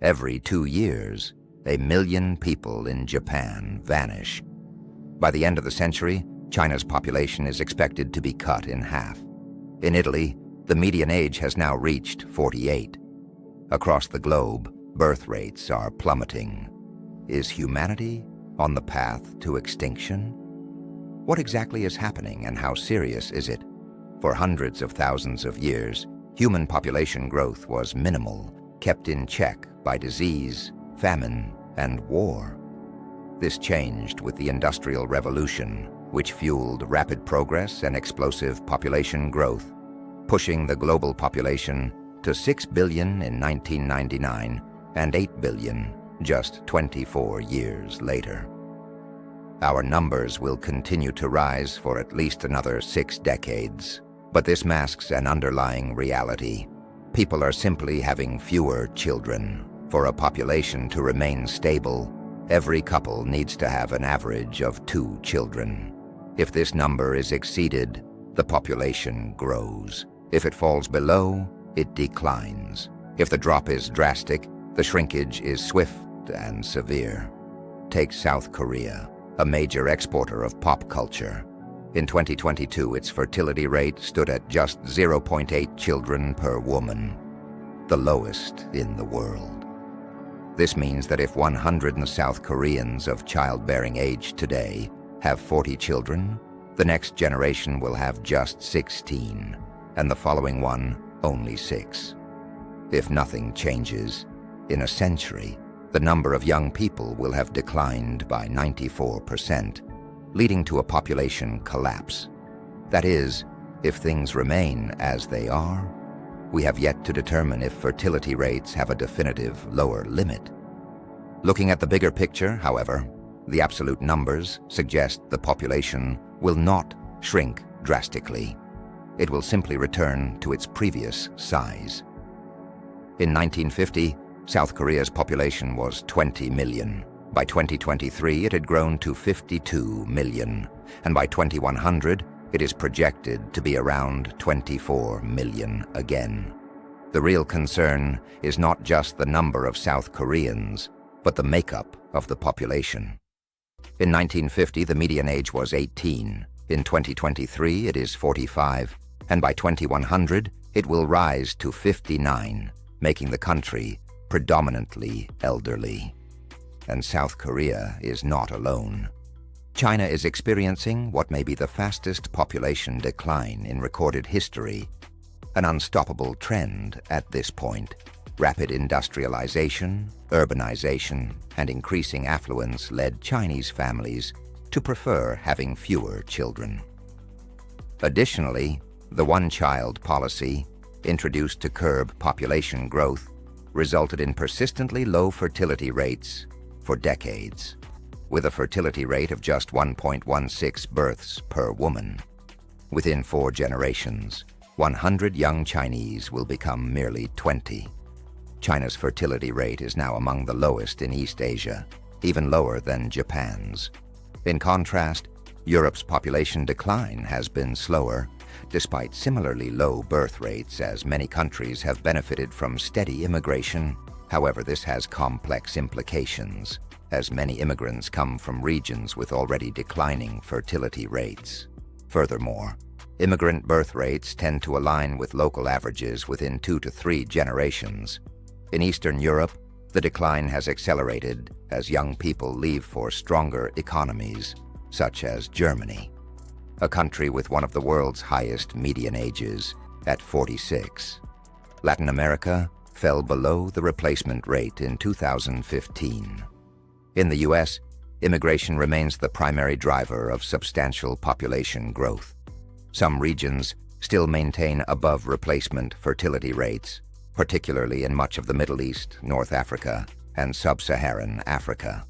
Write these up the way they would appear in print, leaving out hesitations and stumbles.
Every 2 years, 1 million people in Japan vanish. By the end of the century, China's population is expected to be cut in half. In Italy, the median age has now reached 48. Across the globe, birth rates are plummeting. Is humanity on the path to extinction? What exactly is happening and how serious is it? For hundreds of thousands of years, human population growth was minimal, kept in check by disease, famine, and war. This changed with the Industrial Revolution, which fueled rapid progress and explosive population growth, pushing the global population to 6 billion in 1999 and 8 billion just 24 years later. Our numbers will continue to rise for at least another 6 decades, but this masks an underlying reality. People are simply having fewer children. For a population to remain stable, every couple needs to have an average of 2 children. If this number is exceeded, the population grows. If it falls below, it declines. If the drop is drastic, the shrinkage is swift and severe. Take South Korea, a major exporter of pop culture. In 2022, its fertility rate stood at just 0.8 children per woman, the lowest in the world. This means that if 100 South Koreans of childbearing age today have 40 children, the next generation will have just 16, and the following one only 6. If nothing changes, in a century, the number of young people will have declined by 94%, leading to a population collapse. That is, if things remain as they are. We have yet to determine if fertility rates have a definitive lower limit. Looking at the bigger picture, however, the absolute numbers suggest the population will not shrink drastically. It will simply return to its previous size. In 1950, South Korea's population was 20 million. By 2023, it had grown to 52 million, and by 2100, it is projected to be around 24 million again. The real concern is not just the number of South Koreans, but the makeup of the population. In 1950, the median age was 18. In 2023, it is 45, and by 2100, it will rise to 59, making the country predominantly elderly. And South Korea is not alone. China is experiencing what may be the fastest population decline in recorded history, an unstoppable trend at this point. Rapid industrialization, urbanization, and increasing affluence led Chinese families to prefer having fewer children. Additionally, the one-child policy, introduced to curb population growth, resulted in persistently low fertility rates for decades, with a fertility rate of just 1.16 births per woman. Within 4 generations, 100 young Chinese will become merely 20. China's fertility rate is now among the lowest in East Asia, even lower than Japan's. In contrast, Europe's population decline has been slower, despite similarly low birth rates, as many countries have benefited from steady immigration. However, this has complex implications, as many immigrants come from regions with already declining fertility rates. Furthermore, immigrant birth rates tend to align with local averages within 2 to 3 generations. In Eastern Europe, the decline has accelerated as young people leave for stronger economies, such as Germany, a country with one of the world's highest median ages at 46. Latin America fell below the replacement rate in 2015. In the US, immigration remains the primary driver of substantial population growth. Some regions still maintain above replacement fertility rates, particularly in much of the Middle East, North Africa, and Sub-Saharan Africa.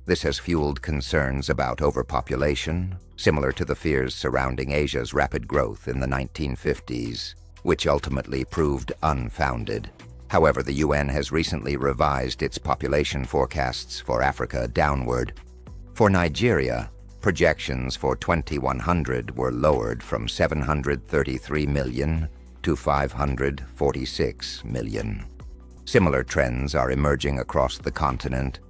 This has fueled concerns about overpopulation, similar to the fears surrounding Asia's rapid growth in the 1950s, which ultimately proved unfounded. However, the UN has recently revised its population forecasts for Africa downward. For Nigeria, projections for 2100 were lowered from 733 million to 546 million. Similar trends are emerging across the continent,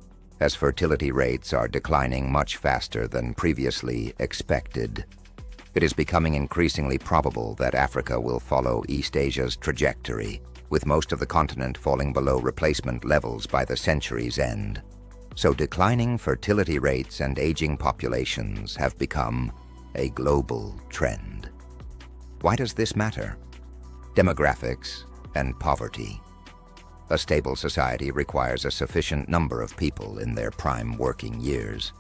as fertility rates are declining much faster than previously expected. It is becoming increasingly probable that Africa will follow East Asia's trajectory, with most of the continent falling below replacement levels by the century's end. So declining fertility rates and aging populations have become a global trend. Why does this matter? Demographics and poverty. A stable society requires a sufficient number of people in their prime working years.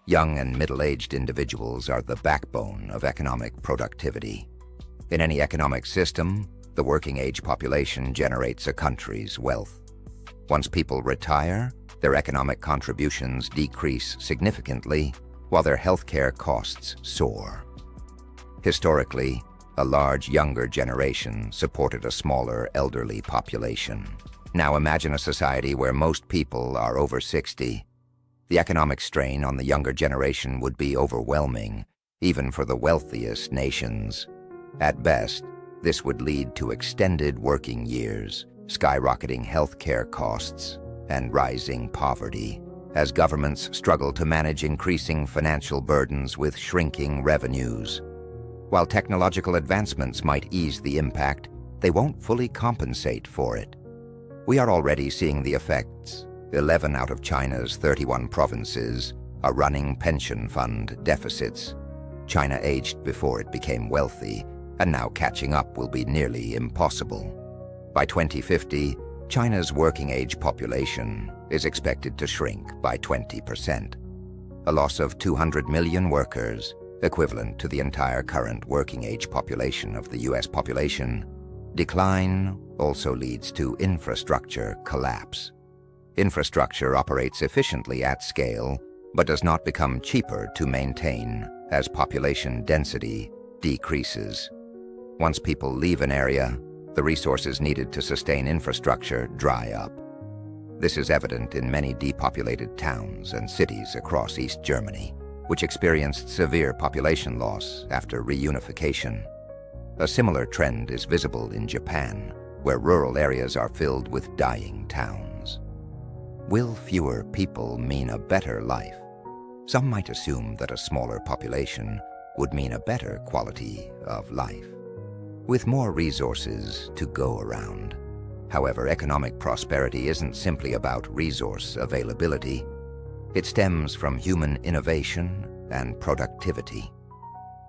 Young and middle-aged individuals are the backbone of economic productivity. In any economic system, the working-age population generates a country's wealth. Once people retire, their economic contributions decrease significantly, while their healthcare costs soar. Historically, a large younger generation supported a smaller elderly population. Now imagine a society where most people are over 60. The economic strain on the younger generation would be overwhelming, even for the wealthiest nations. At best, this would lead to extended working years, skyrocketing healthcare costs, and rising poverty, as governments struggle to manage increasing financial burdens with shrinking revenues. While technological advancements might ease the impact, they won't fully compensate for it. We are already seeing the effects. 11 out of China's 31 provinces are running pension fund deficits. China aged before it became wealthy, and now catching up will be nearly impossible. By 2050, China's working-age population is expected to shrink by 20%. A loss of 200 million workers, equivalent to the entire current working-age population of the US population. Decline also leads to infrastructure collapse. Infrastructure operates efficiently at scale, but does not become cheaper to maintain as population density decreases. Once people leave an area, the resources needed to sustain infrastructure dry up. This is evident in many depopulated towns and cities across East Germany, which experienced severe population loss after reunification. A similar trend is visible in Japan, where rural areas are filled with dying towns. Will fewer people mean a better life? Some might assume that a smaller population would mean a better quality of life, with more resources to go around. However, economic prosperity isn't simply about resource availability. It stems from human innovation and productivity.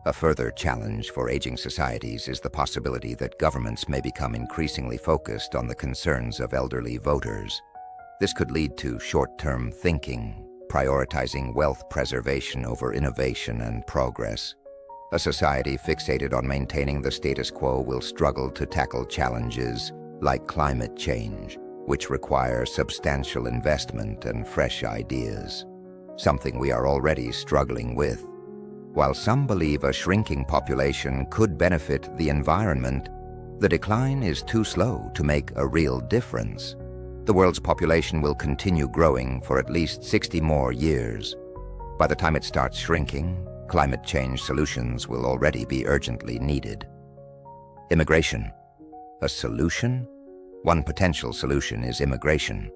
A further challenge for aging societies is the possibility that governments may become increasingly focused on the concerns of elderly voters. This could lead to short-term thinking, prioritizing wealth preservation over innovation and progress. A society fixated on maintaining the status quo will struggle to tackle challenges like climate change, which require substantial investment and fresh ideas, something we are already struggling with. While some believe a shrinking population could benefit the environment, the decline is too slow to make a real difference. The world's population will continue growing for at least 60 more years. By the time it starts shrinking, climate change solutions will already be urgently needed. Immigration. A solution? One potential solution is immigration.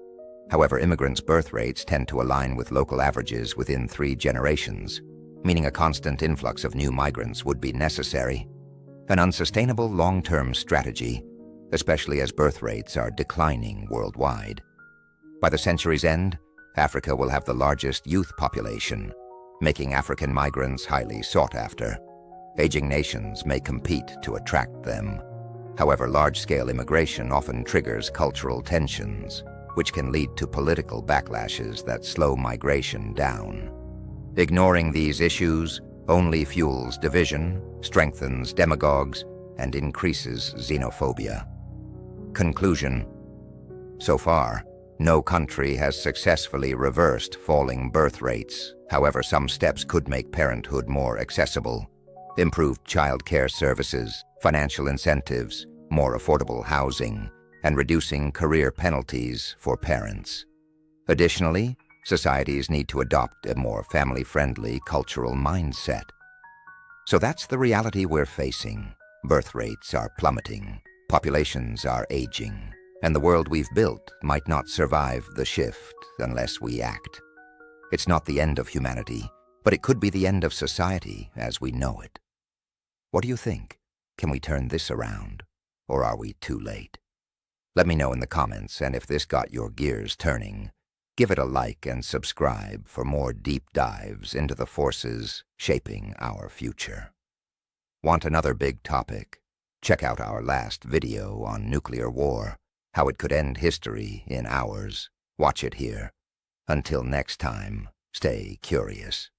However, immigrants' birth rates tend to align with local averages within 3 generations, meaning a constant influx of new migrants would be necessary. An unsustainable long-term strategy, especially as birth rates are declining worldwide. By the century's end, Africa will have the largest youth population, making African migrants highly sought after. Aging nations may compete to attract them. However, large-scale immigration often triggers cultural tensions, which can lead to political backlashes that slow migration down. Ignoring these issues only fuels division, strengthens demagogues, and increases xenophobia. Conclusion. So far, no country has successfully reversed falling birth rates. However, some steps could make parenthood more accessible. Improved child care services, financial incentives, more affordable housing, and reducing career penalties for parents. Additionally, societies need to adopt a more family-friendly cultural mindset. So that's the reality we're facing. Birth rates are plummeting. Populations are aging. And the world we've built might not survive the shift unless we act. It's not the end of humanity, but it could be the end of society as we know it. What do you think? Can we turn this around, or are we too late? Let me know in the comments, and if this got your gears turning, give it a like and subscribe for more deep dives into the forces shaping our future. Want another big topic? Check out our last video on nuclear war, how it could end history in hours. Watch it here. Until next time, stay curious.